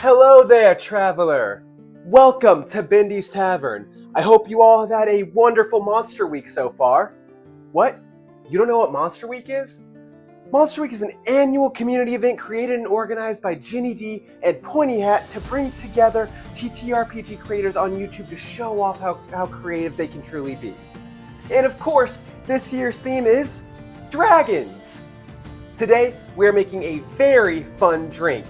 Hello there, traveler! Welcome to Bendy's Tavern. I hope you all have had a wonderful Monster Week so far. What? You don't know what Monster Week is? Monster Week is an annual community event created and organized by Ginny D and Pointy to bring together TTRPG creators on YouTube to show off how creative they can truly be. And of course, this year's theme is dragons! Today, we're making a very fun drink.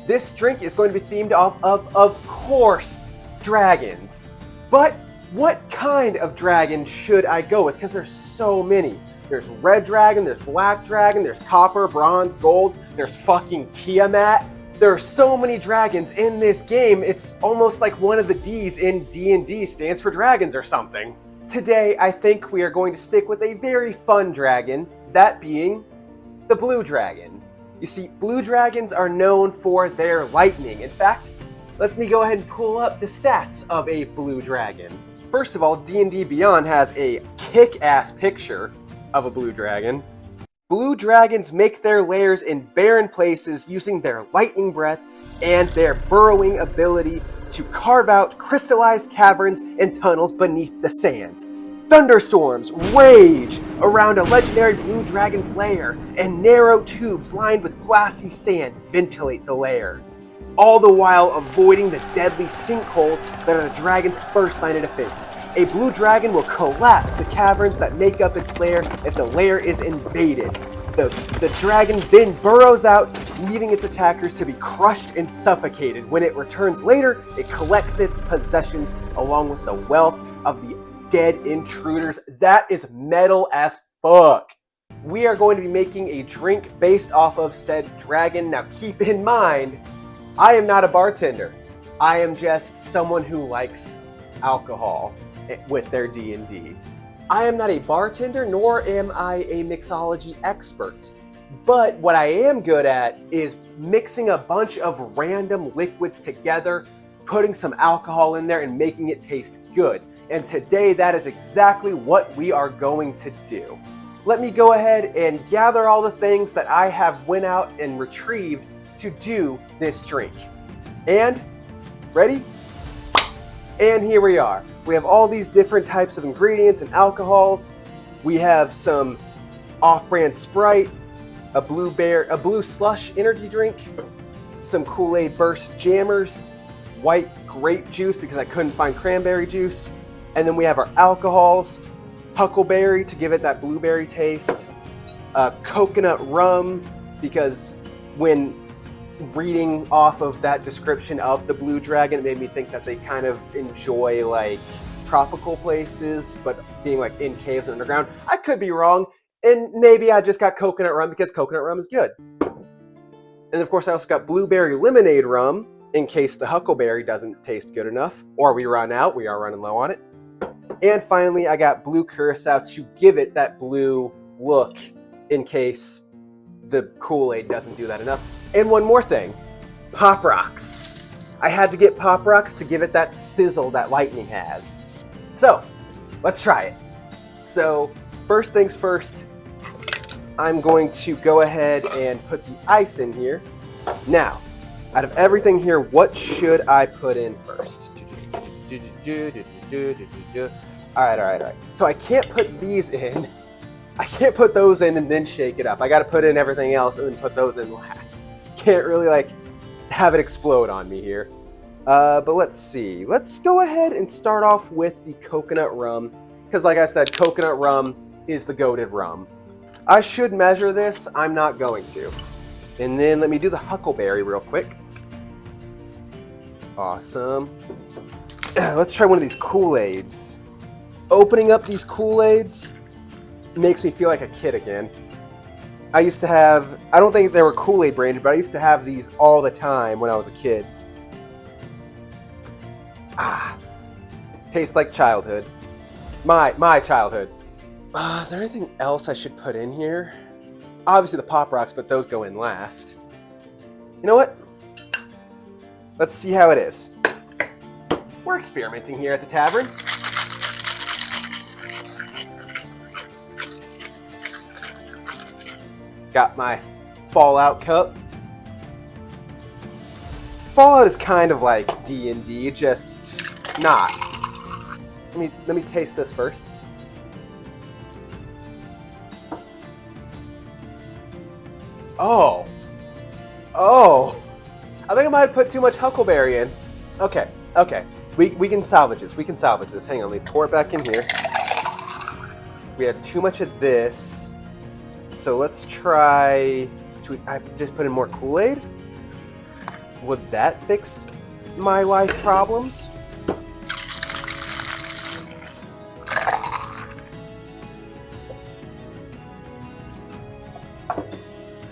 This drink is going to be themed off of course, dragons. But what kind of dragon should I go with? Because there's so many. There's red dragon, there's black dragon, there's copper, bronze, gold, there's fucking Tiamat. There are so many dragons in this game, it's almost like one of the D's in D&D stands for dragons or something. Today, I think we are going to stick with a very fun dragon, that being the blue dragon. You see, blue dragons are known for their lightning. In fact, let me go ahead and pull up the stats of a blue dragon. First of all, D&D Beyond has a kick-ass picture of a blue dragon. Blue dragons make their lairs in barren places using their lightning breath and their burrowing ability to carve out crystallized caverns and tunnels beneath the sands. Thunderstorms rage around a legendary blue dragon's lair, and narrow tubes lined with glassy sand ventilate the lair, all the while avoiding the deadly sinkholes that are the dragon's first line of defense. A blue dragon will collapse the caverns that make up its lair if the lair is invaded. The dragon then burrows out, leaving its attackers to be crushed and suffocated. When it returns later, it collects its possessions along with the wealth of the dead intruders. That is metal as fuck. We are going to be making a drink based off of said dragon. Now keep in mind, I am not a bartender. I am just someone who likes alcohol with their D&D. I am not a bartender, nor am I a mixology expert. But what I am good at is mixing a bunch of random liquids together, putting some alcohol in there, and making it taste good. And today, that is exactly what we are going to do. Let me go ahead and gather all the things that I have went out and retrieved to do this drink. And, ready? And here we are. We have all these different types of ingredients and alcohols. We have some off-brand Sprite, a blue slush energy drink, some Kool-Aid Burst jammers, white grape juice because I couldn't find cranberry juice, and then we have our alcohols, huckleberry to give it that blueberry taste, coconut rum because when reading off of that description of the blue dragon, it made me think that they kind of enjoy like tropical places, but being like in caves and underground. I could be wrong, and maybe I just got coconut rum because coconut rum is good. And of course I also got blueberry lemonade rum in case the huckleberry doesn't taste good enough, or we run out, we are running low on it. And finally, I got blue curacao to give it that blue look in case the Kool-Aid doesn't do that enough. And one more thing, Pop Rocks. I had to get Pop Rocks to give it that sizzle that lightning has. So, let's try it. So, first things first, I'm going to go ahead and put the ice in here. Now, out of everything here, what should I put in first? All right. So I can't put these in. I can't put those in and then shake it up. I got to put in everything else and then put those in last. Can't really like have it explode on me here. But let's see. Let's go ahead and start off with the coconut rum. Because like I said, coconut rum is the goated rum. I should measure this. I'm not going to. And then let me do the huckleberry real quick. Awesome. Let's try one of these Kool-Aids. Opening up these Kool-Aids makes me feel like a kid again. I used to have, I don't think they were Kool-Aid branded, but I used to have these all the time when I was a kid. Tastes like childhood. My childhood. Is there anything else I should put in here? Obviously the Pop Rocks, but those go in last. You know what? Let's see how it is. We're experimenting here at the tavern. Got my Fallout cup. Fallout is kind of like D&D, just not. Let me taste this first. Oh. I think I might have put too much huckleberry in. Okay. We can salvage this. Hang on, let me pour it back in here. We had too much of this. So let's try... I just put in more Kool-Aid? Would that fix my life problems?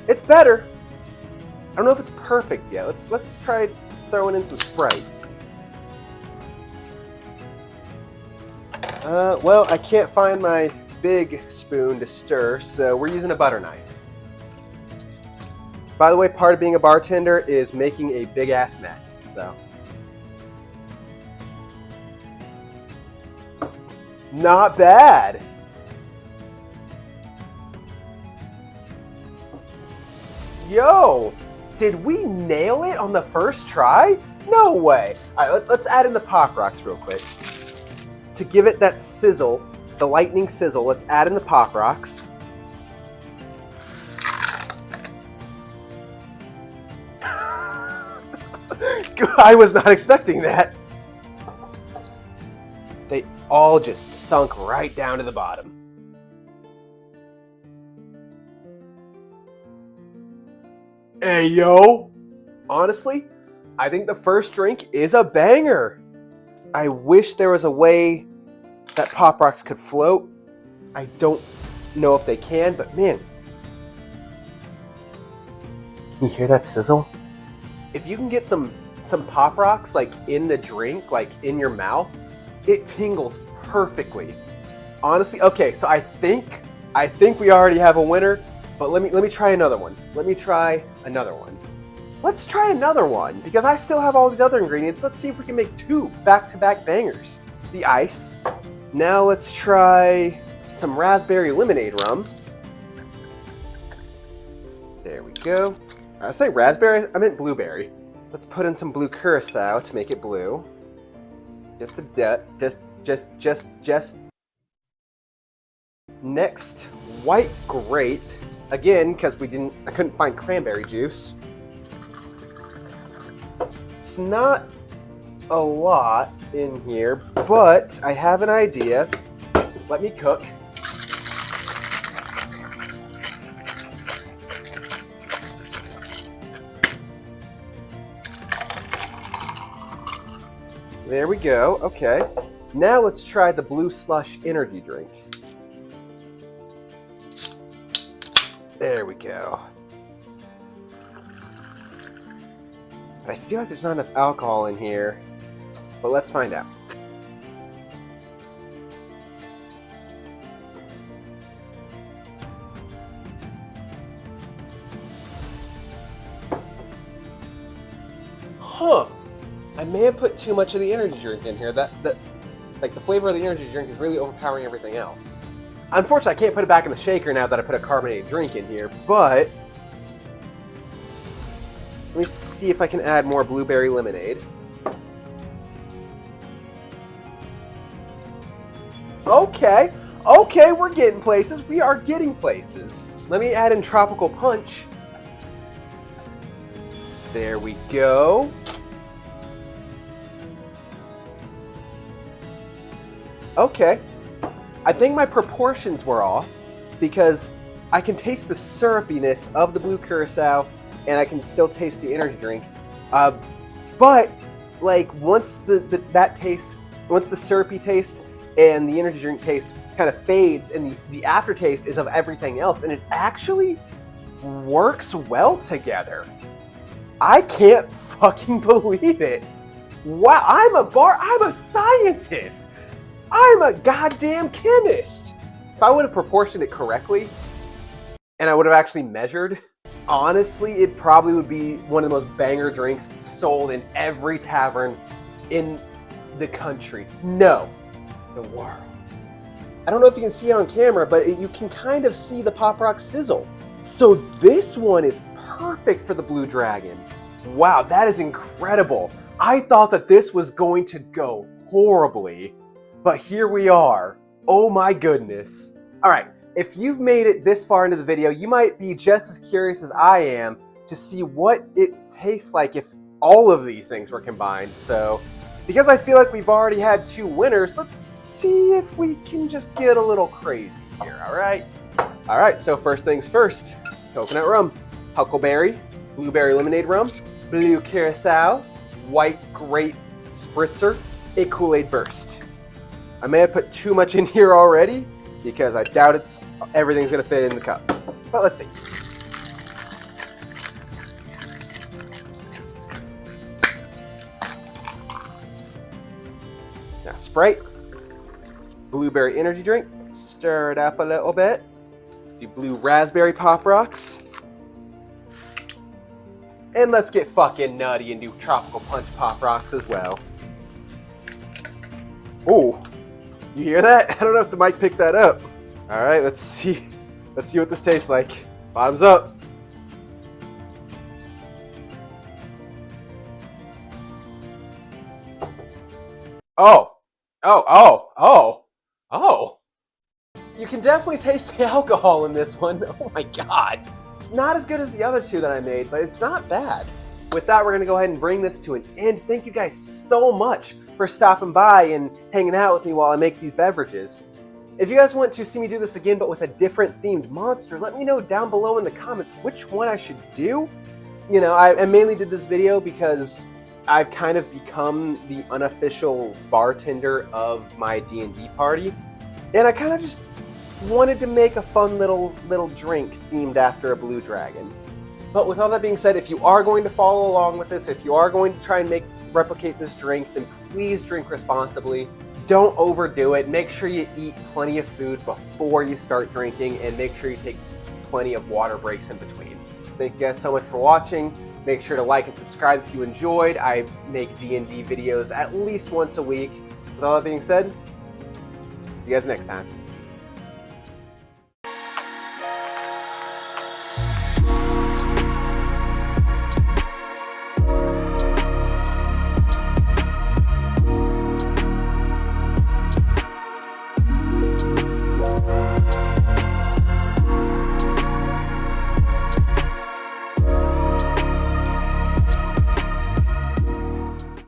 It's better. I don't know if it's perfect yet. Let's try throwing in some Sprite. Well, I can't find my big spoon to stir, so we're using a butter knife. By the way, part of being a bartender is making a big-ass mess, so. Not bad. Yo, did we nail it on the first try? No way. All right, let's add in the Pop Rocks real quick. To give it that sizzle, the lightning sizzle, let's add in the Pop Rocks. I was not expecting that. They all just sunk right down to the bottom. Hey, yo! Honestly, I think the first drink is a banger. I wish there was a way that Pop Rocks could float. I don't know if they can, but man. You hear that sizzle? If you can get some Pop Rocks like in the drink, like in your mouth, it tingles perfectly. Honestly, okay, so I think we already have a winner, but let me try another one. Let's try another one because I still have all these other ingredients. Let's see if we can make 2 back-to-back bangers. The ice. Now let's try some raspberry lemonade rum. There we go. I say raspberry, I meant blueberry. Let's put in some blue curacao to make it blue. Just a just. Next, white grape. Again, because I couldn't find cranberry juice. It's not a lot in here, but I have an idea. Let me cook. There we go. Okay. Now let's try the Blue Slush energy drink. There we go. I feel like there's not enough alcohol in here, but let's find out. Huh. I may have put too much of the energy drink in here. Like the flavor of the energy drink is really overpowering everything else. Unfortunately, I can't put it back in the shaker now that I put a carbonated drink in here, but let me see if I can add more blueberry lemonade. Okay, we're getting places. We are getting places. Let me add in tropical punch. There we go. Okay. I think my proportions were off because I can taste the syrupiness of the blue curacao and I can still taste the energy drink. But like once the syrupy taste and the energy drink taste kind of fades and the aftertaste is of everything else and it actually works well together. I can't fucking believe it. Wow, I'm a scientist. I'm a goddamn chemist. If I would have proportioned it correctly, and I would have actually measured, honestly, it probably would be one of the most banger drinks sold in every tavern in the country. No, the world. I don't know if you can see it on camera, but you can kind of see the Pop Rock sizzle. So this one is perfect for the Blue Dragon. Wow, that is incredible. I thought that this was going to go horribly, but here we are. Oh my goodness. All right, if you've made it this far into the video, you might be just as curious as I am to see what it tastes like if all of these things were combined. So, because I feel like we've already had 2 winners, let's see if we can just get a little crazy here, all right? All right, so first things first, coconut rum, huckleberry, blueberry lemonade rum, blue curacao, white grape spritzer, a Kool-Aid burst. I may have put too much in here already because I doubt everything's gonna fit in the cup, but let's see. Now Sprite, blueberry energy drink, stir it up a little bit. Do blue raspberry Pop Rocks. And let's get fucking nutty and do tropical punch Pop Rocks as well. Oh, you hear that? I don't know if the mic picked that up. All right, let's see what this tastes like. Bottoms up. Oh. You can definitely taste the alcohol in this one. Oh my god. It's not as good as the other 2 that I made, but it's not bad. With that, we're gonna go ahead and bring this to an end. Thank you guys so much for stopping by and hanging out with me while I make these beverages. If you guys want to see me do this again, but with a different themed monster, let me know down below in the comments which one I should do. You know, I mainly did this video because I've kind of become the unofficial bartender of my D&D party, and I kind of just wanted to make a fun little drink themed after a blue dragon. But with all that being said, if you are going to follow along with this, if you are going to try and replicate this drink, then please drink responsibly. Don't overdo it. Make sure you eat plenty of food before you start drinking, and make sure you take plenty of water breaks in between. Thank you guys so much for watching. Make sure to like and subscribe if you enjoyed. I make D&D videos at least once a week. With all that being said, see you guys next time.